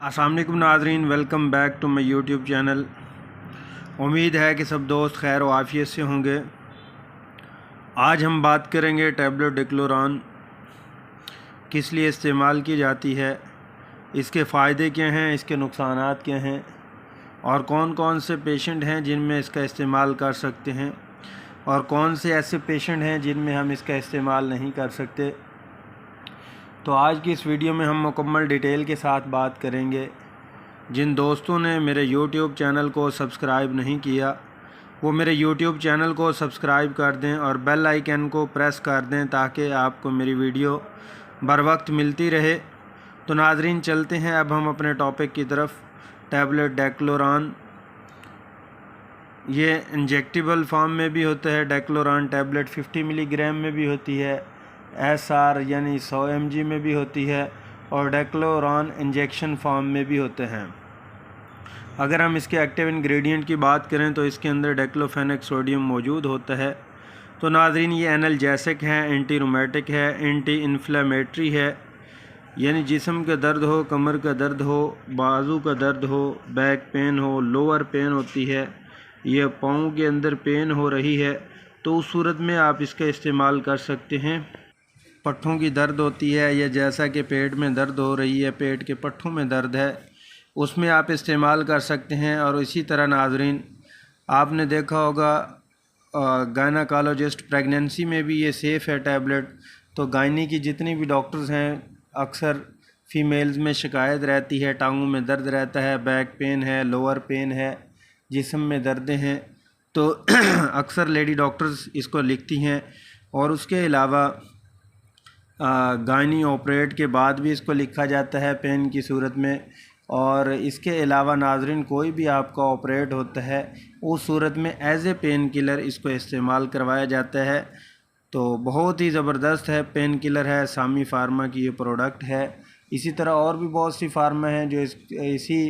अस्सलाम वालेकुम नाज़रीन, welcome back to my YouTube channel. उम्मीद है कि सब दोस्त खैर व आफ़ियत से होंगे। आज हम बात करेंगे टैबलेट डेक्लोरान किस लिए इस्तेमाल की जाती है, इसके फ़ायदे क्या हैं, इसके नुकसानात क्या हैं और कौन कौन से पेशेंट हैं जिनमें इसका इस्तेमाल कर सकते हैं और कौन से ऐसे पेशेंट हैं जिनमें हम इसका इस्तेमाल नहीं कर सकते। तो आज की इस वीडियो में हम मुकम्मल डिटेल के साथ बात करेंगे। जिन दोस्तों ने मेरे YouTube चैनल को सब्सक्राइब नहीं किया वो मेरे YouTube चैनल को सब्सक्राइब कर दें और बेल आइकन को प्रेस कर दें ताकि आपको मेरी वीडियो बर वक्त मिलती रहे। तो नाज़रीन, चलते हैं अब हम अपने टॉपिक की तरफ। टैबलेट डेक्लोरान ये इंजेक्टेबल फॉर्म में भी होता है। डेक्लोरान टैबलेट 50 मिलीग्राम में भी होती है, SR यानी 100 mg में भी होती है और डेक्लोरान इंजेक्शन फॉर्म में भी होते हैं। अगर हम इसके एक्टिव इंग्रेडिएंट की बात करें तो इसके अंदर डाइक्लोफेनेक सोडियम मौजूद होता है। तो नाज़रीन, ये एनाल्जेसिक है, एंटी रूमेटिक है, एंटी इन्फ्लेमेटरी है, यानी जिस्म का दर्द हो, कमर का दर्द हो, बाजू का दर्द हो, बैक पेन हो, लोअर पेन होती है या पाँव के अंदर पेन हो रही है तो उस सूरत में आप इसका इस्तेमाल कर सकते हैं। पट्ठों की दर्द होती है या जैसा कि पेट में दर्द हो रही है, पेट के पट्ठों में दर्द है, उसमें आप इस्तेमाल कर सकते हैं। और इसी तरह नाज़रीन, आपने देखा होगा गायनाकोलॉजिस्ट प्रेगनेंसी में भी ये सेफ़ है टैबलेट। तो गायनी की जितनी भी डॉक्टर्स हैं, अक्सर फ़ीमेल्स में शिकायत रहती है, टांगों में दर्द रहता है, बैक पेन है, लोअर पेन है, जिस्म में दर्दें हैं, तो अक्सर लेडी डॉक्टर्स इसको लिखती हैं। और उसके अलावा गायनी ऑपरेट के बाद भी इसको लिखा जाता है पेन की सूरत में। और इसके अलावा नाज़रीन, कोई भी आपका ऑपरेट होता है उस सूरत में एज ए पेन किलर इसको इस्तेमाल करवाया जाता है। तो बहुत ही ज़बरदस्त है, पेन किलर है, सामी फार्मा की ये प्रोडक्ट है। इसी तरह और भी बहुत सी फार्मा हैं जो इसी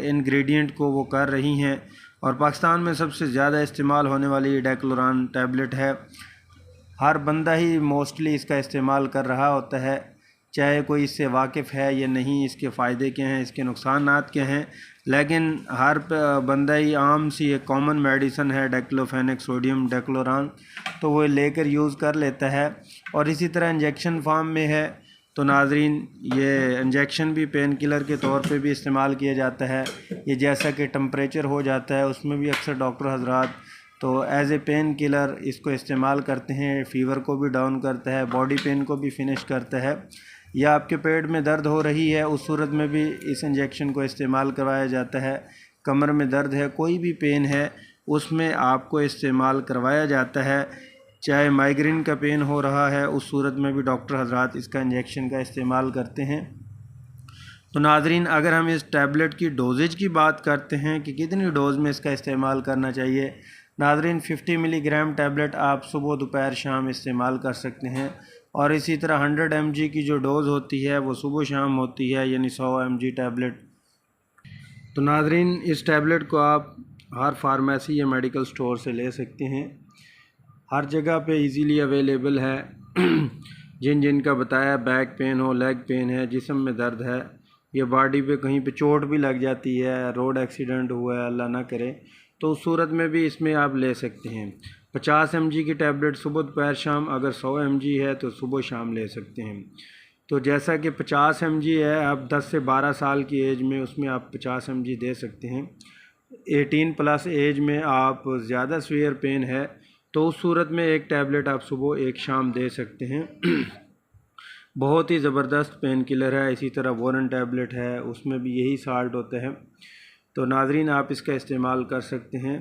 इंग्रेडिएंट को वो कर रही हैं। और पाकिस्तान में सबसे ज़्यादा इस्तेमाल होने वाली ये डेक्लोरान टैबलेट है। हर बंदा ही मोस्टली इसका इस्तेमाल कर रहा होता है, चाहे कोई इससे वाकिफ़ है या नहीं, इसके फ़ायदे क्या हैं, इसके नुकसानात क्या हैं, लेकिन हर बंदा ही आम सी एक कॉमन मेडिसन है डाइक्लोफेनेक सोडियम डेक्लोरान, तो वो लेकर यूज़ कर लेता है। और इसी तरह इंजेक्शन फॉर्म में है। तो नाज़रीन, ये इंजेक्शन भी पेन किलर के तौर पे भी इस्तेमाल किया जाता है। ये जैसा कि टेम्परेचर हो जाता है उसमें भी अक्सर डॉक्टर हजरात तो एज ए पेन किलर इसको इस्तेमाल करते हैं। फ़ीवर को भी डाउन करता है, बॉडी पेन को भी फिनिश करता है। या आपके पेट में दर्द हो रही है उस सूरत में भी इस इंजेक्शन को इस्तेमाल करवाया जाता है। कमर में दर्द है, कोई भी पेन है, उसमें आपको इस्तेमाल करवाया जाता है। चाहे माइग्रेन का पेन हो रहा है उस सूरत में भी डॉक्टर हजरात इसका इंजेक्शन का इस्तेमाल करते हैं। तो नाज़रीन, अगर हम इस टैबलेट की डोजेज की बात करते हैं कि कितनी डोज़ में इसका इस्तेमाल करना चाहिए, नाज़रीन 50 मिलीग्राम टैबलेट आप सुबह दोपहर शाम इस्तेमाल कर सकते हैं। और इसी तरह 100 mg की जो डोज़ होती है वो सुबह शाम होती है, यानी 100 mg टैबलेट। तो नाज़रीन, इस टैबलेट को आप हर फार्मेसी या मेडिकल स्टोर से ले सकते हैं, हर जगह पे इजीली अवेलेबल है। जिनका बताया बैक पेन हो, लेग पेन है, जिस्म में दर्द है या बॉडी पे कहीं पे चोट भी लग जाती है, रोड एक्सीडेंट हुआ है, अल्लाह ना करे, तो उस सूरत में भी इसमें आप ले सकते हैं। 50 mg की टैबलेट सुबह दोपहर शाम, अगर 100 mg है तो सुबह शाम ले सकते हैं। तो जैसा कि 50 mg है, आप 10 से 12 साल की एज में उसमें आप 50 mg दे सकते हैं। 18+ एज में आप ज़्यादा सीवियर पेन है तो उस सूरत में एक टैबलेट आप सुबह एक शाम दे सकते हैं। बहुत ही ज़बरदस्त पेन किलर है। इसी तरह वॉरन टैबलेट है, उसमें भी यही साल्ट होता है। तो नाज़रीन, आप इसका इस्तेमाल कर सकते हैं।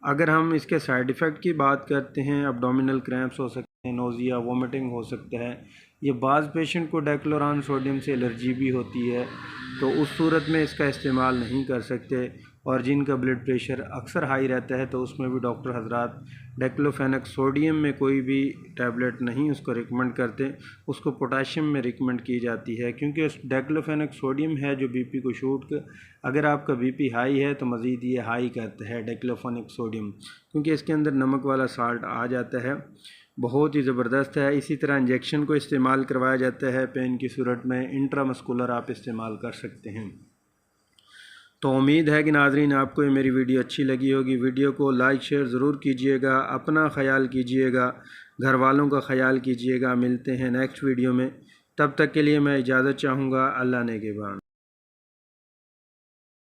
अगर हम इसके साइड इफ़ेक्ट की बात करते हैं, अब्डोमिनल क्रैम्प्स हो सकते हैं, नोज़िया, वोमिटिंग हो सकता है। ये बाज़ पेशेंट को डेक्लोरान सोडियम से एलर्जी भी होती है तो उस सूरत में इसका इस्तेमाल नहीं कर सकते। और जिनका ब्लड प्रेशर अक्सर हाई रहता है तो उसमें भी डॉक्टर हजरात डेक्लोफेनेक सोडियम में कोई भी टैबलेट नहीं उसको रिकमेंड करते, उसको पोटाशियम में रिकमेंड की जाती है। क्योंकि डेक्लोफेनेक सोडियम है जो बीपी को शूट कर, अगर आपका बीपी हाई है तो मज़ीद ये हाई करता है डेक्लोफेनेक सोडियम, क्योंकि इसके अंदर नमक वाला साल्ट आ जाता है। बहुत ही ज़बरदस्त है। इसी तरह इंजेक्शन को इस्तेमाल करवाया जाता है पेन की सूरत में, इंट्रामस्कुलर आप इस्तेमाल कर सकते हैं। तो उम्मीद है कि नाज़रीन आपको ये मेरी वीडियो अच्छी लगी होगी। वीडियो को लाइक शेयर ज़रूर कीजिएगा, अपना ख्याल कीजिएगा, घर वालों का ख्याल कीजिएगा। मिलते हैं नेक्स्ट वीडियो में, तब तक के लिए मैं इजाज़त चाहूँगा। अल्लाह नेगहबान।